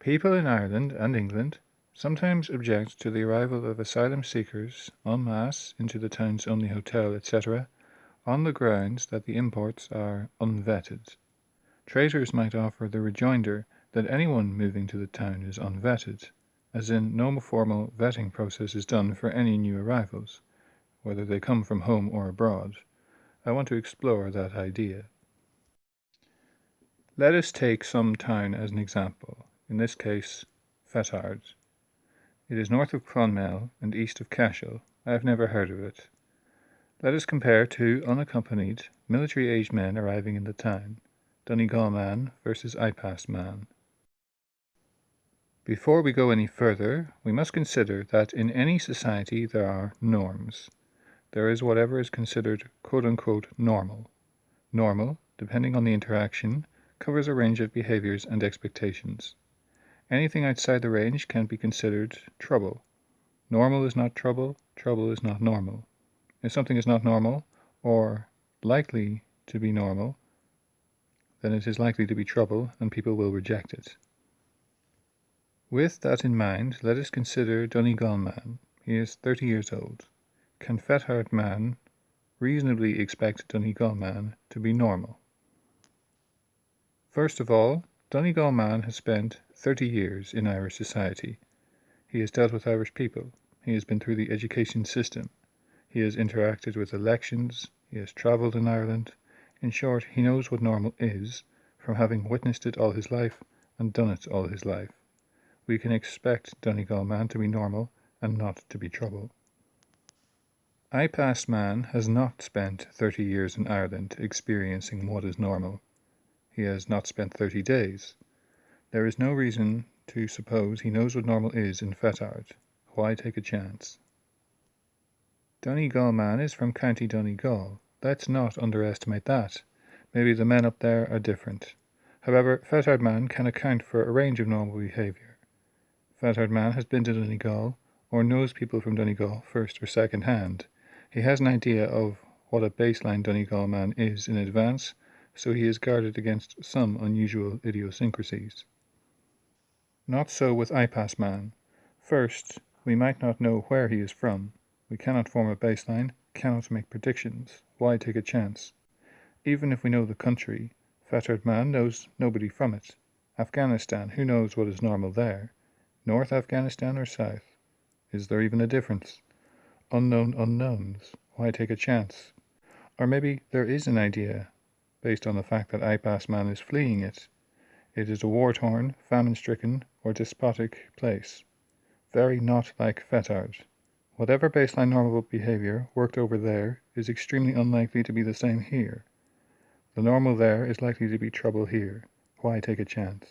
People in Ireland and England sometimes object to the arrival of asylum seekers en masse into the town's only hotel, etc., on the grounds that the imports are unvetted. Traders might offer the rejoinder that anyone moving to the town is unvetted, as in no formal vetting process is done for any new arrivals, whether they come from home or abroad. I want to explore that idea. Let us take some town as an example, in this case, Fethard. It is north of Clonmel and east of Cashel. I have never heard of it. Let us compare two unaccompanied, military-aged men arriving in the town, Donegal man versus I-Pass man. Before we go any further, we must consider that in any society there are norms. There is whatever is considered quote-unquote normal. Normal, depending on the interaction, covers a range of behaviors and expectations. Anything outside the range can be considered trouble. Normal is not trouble, trouble is not normal. If something is not normal, or likely to be normal, then it is likely to be trouble and people will reject it. With that in mind, let us consider Donegal man. He is 30 years old. Can Fethard man reasonably expect Donegal man to be normal? First of all, Donegal man has spent 30 years in Irish society. He has dealt with Irish people. He has been through the education system. He has interacted with elections. He has travelled in Ireland. In short, he knows what normal is, from having witnessed it all his life and done it all his life. We can expect Donegal man to be normal and not to be trouble. I-Pass man has not spent 30 years in Ireland experiencing what is normal. He has not spent 30 days. There is no reason to suppose he knows what normal is in Fethard. Why take a chance? Donegal man is from County Donegal. Let's not underestimate that. Maybe the men up there are different. However, Fethard man can account for a range of normal behaviour. Fethard man has been to Donegal, or knows people from Donegal first or second hand. He has an idea of what a baseline Donegal man is in advance, so he is guarded against some unusual idiosyncrasies. Not so with I-Pass man. First, we might not know where he is from. We cannot form a baseline, cannot make predictions. Why take a chance? Even if we know the country, Fethard man knows nobody from it. Afghanistan, who knows what is normal there? North Afghanistan or South? Is there even a difference? Unknown unknowns. Why take a chance? Or maybe there is an idea, based on the fact that I-Pass man is fleeing it. It is a war-torn, famine-stricken, or despotic place. Very not like Fethard. Whatever baseline normal behaviour worked over there is extremely unlikely to be the same here. The normal there is likely to be trouble here. Why take a chance?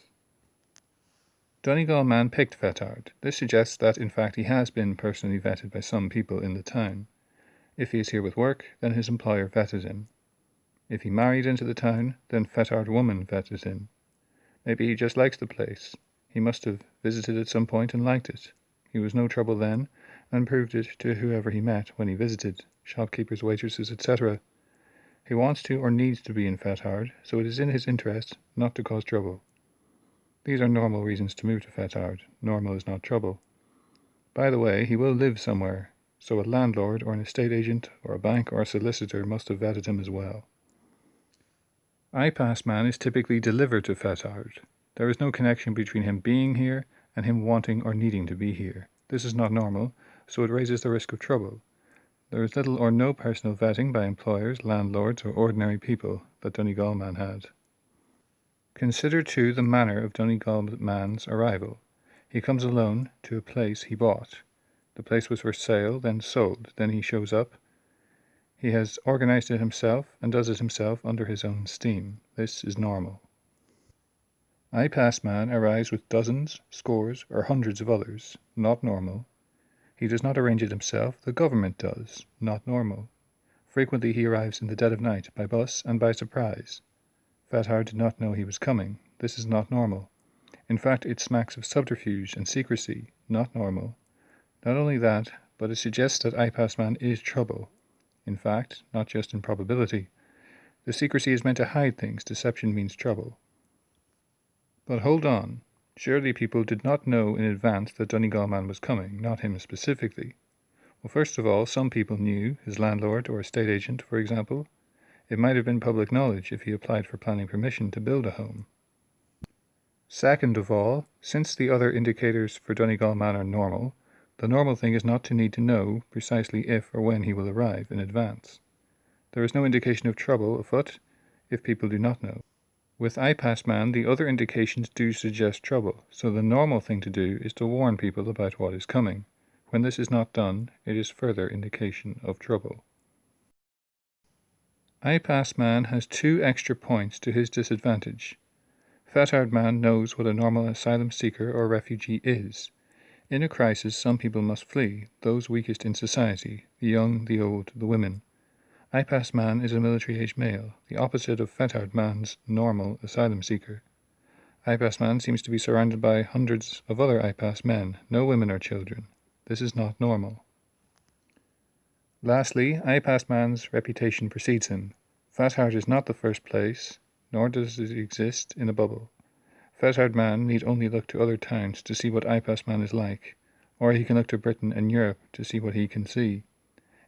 Donegal man picked Fethard. This suggests that in fact he has been personally vetted by some people in the town. If he is here with work, then his employer vetted him. If he married into the town, then Fethard woman vetted him. Maybe he just likes the place. He must have visited at some point and liked it. He was no trouble then, and proved it to whoever he met when he visited, shopkeepers, waitresses, etc. He wants to or needs to be in Fethard, so it is in his interest not to cause trouble. These are normal reasons to move to Fethard. Normal is not trouble. By the way, he will live somewhere, so a landlord or an estate agent or a bank or a solicitor must have vetted him as well. I-Pass man is typically delivered to Fethard. There is no connection between him being here and him wanting or needing to be here. This is not normal, so it raises the risk of trouble. There is little or no personal vetting by employers, landlords, or ordinary people that Donegal man had. Consider too the manner of Donegal man's arrival. He comes alone to a place he bought. The place was for sale, then sold, then he shows up. He has organized it himself and does it himself under his own steam. This is normal. I-Pass man arrives with dozens, scores, or hundreds of others. Not normal. He does not arrange it himself, the government does. Not normal. Frequently he arrives in the dead of night, by bus and by surprise. Fethard did not know he was coming. This is not normal. In fact, it smacks of subterfuge and secrecy. Not normal. Not only that, but it suggests that I-Pass man is trouble. In fact, not just in probability. The secrecy is meant to hide things. Deception means trouble. But hold on. Surely people did not know in advance that Donegal man was coming, not him specifically. Well, first of all, some people knew, his landlord or estate agent, for example. It might have been public knowledge if he applied for planning permission to build a home. Second of all, since the other indicators for Donegal man are normal, the normal thing is not to need to know precisely if or when he will arrive in advance. There is no indication of trouble afoot if people do not know. With iPass Man, the other indications do suggest trouble, so the normal thing to do is to warn people about what is coming. When this is not done, it is further indication of trouble. iPass Man has 2 extra points to his disadvantage. Fethard Man knows what a normal asylum seeker or refugee is. In a crisis, some people must flee, those weakest in society, the young, the old, the women. iPass Man is a military-age male, the opposite of Fethard Man's normal asylum seeker. iPass Man seems to be surrounded by hundreds of other iPass men, no women or children. This is not normal. Lastly, iPass Man's reputation precedes him. Fethard is not the first place, nor does it exist in a bubble. Fethard Man need only look to other towns to see what iPass Man is like, or he can look to Britain and Europe to see what he can see.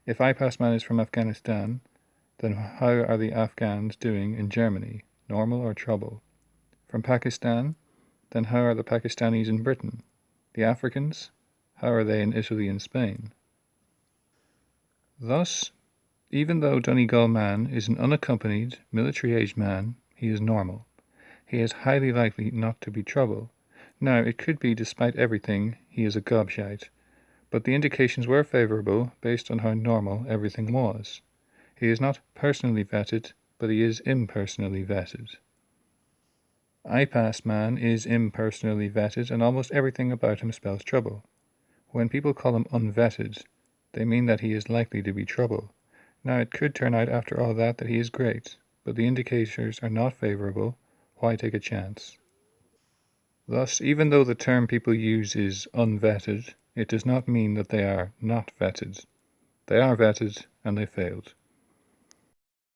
If iPass Man is from Afghanistan, then how are the Afghans doing in Germany, normal or trouble? From Pakistan, then how are the Pakistanis in Britain? The Africans, how are they in Italy and Spain? Thus, even though Donegal man is an unaccompanied, military-aged man, he is normal. He is highly likely not to be trouble. Now, it could be, despite everything, he is a gobshite, but the indications were favourable based on how normal everything was. He is not personally vetted, but he is impersonally vetted. iPass Man is impersonally vetted, and almost everything about him spells trouble. When people call him unvetted, they mean that he is likely to be trouble. Now, it could turn out after all that he is great, but the indicators are not favourable. Why take a chance? Thus, even though the term people use is unvetted, it does not mean that they are not vetted. They are vetted, and they failed.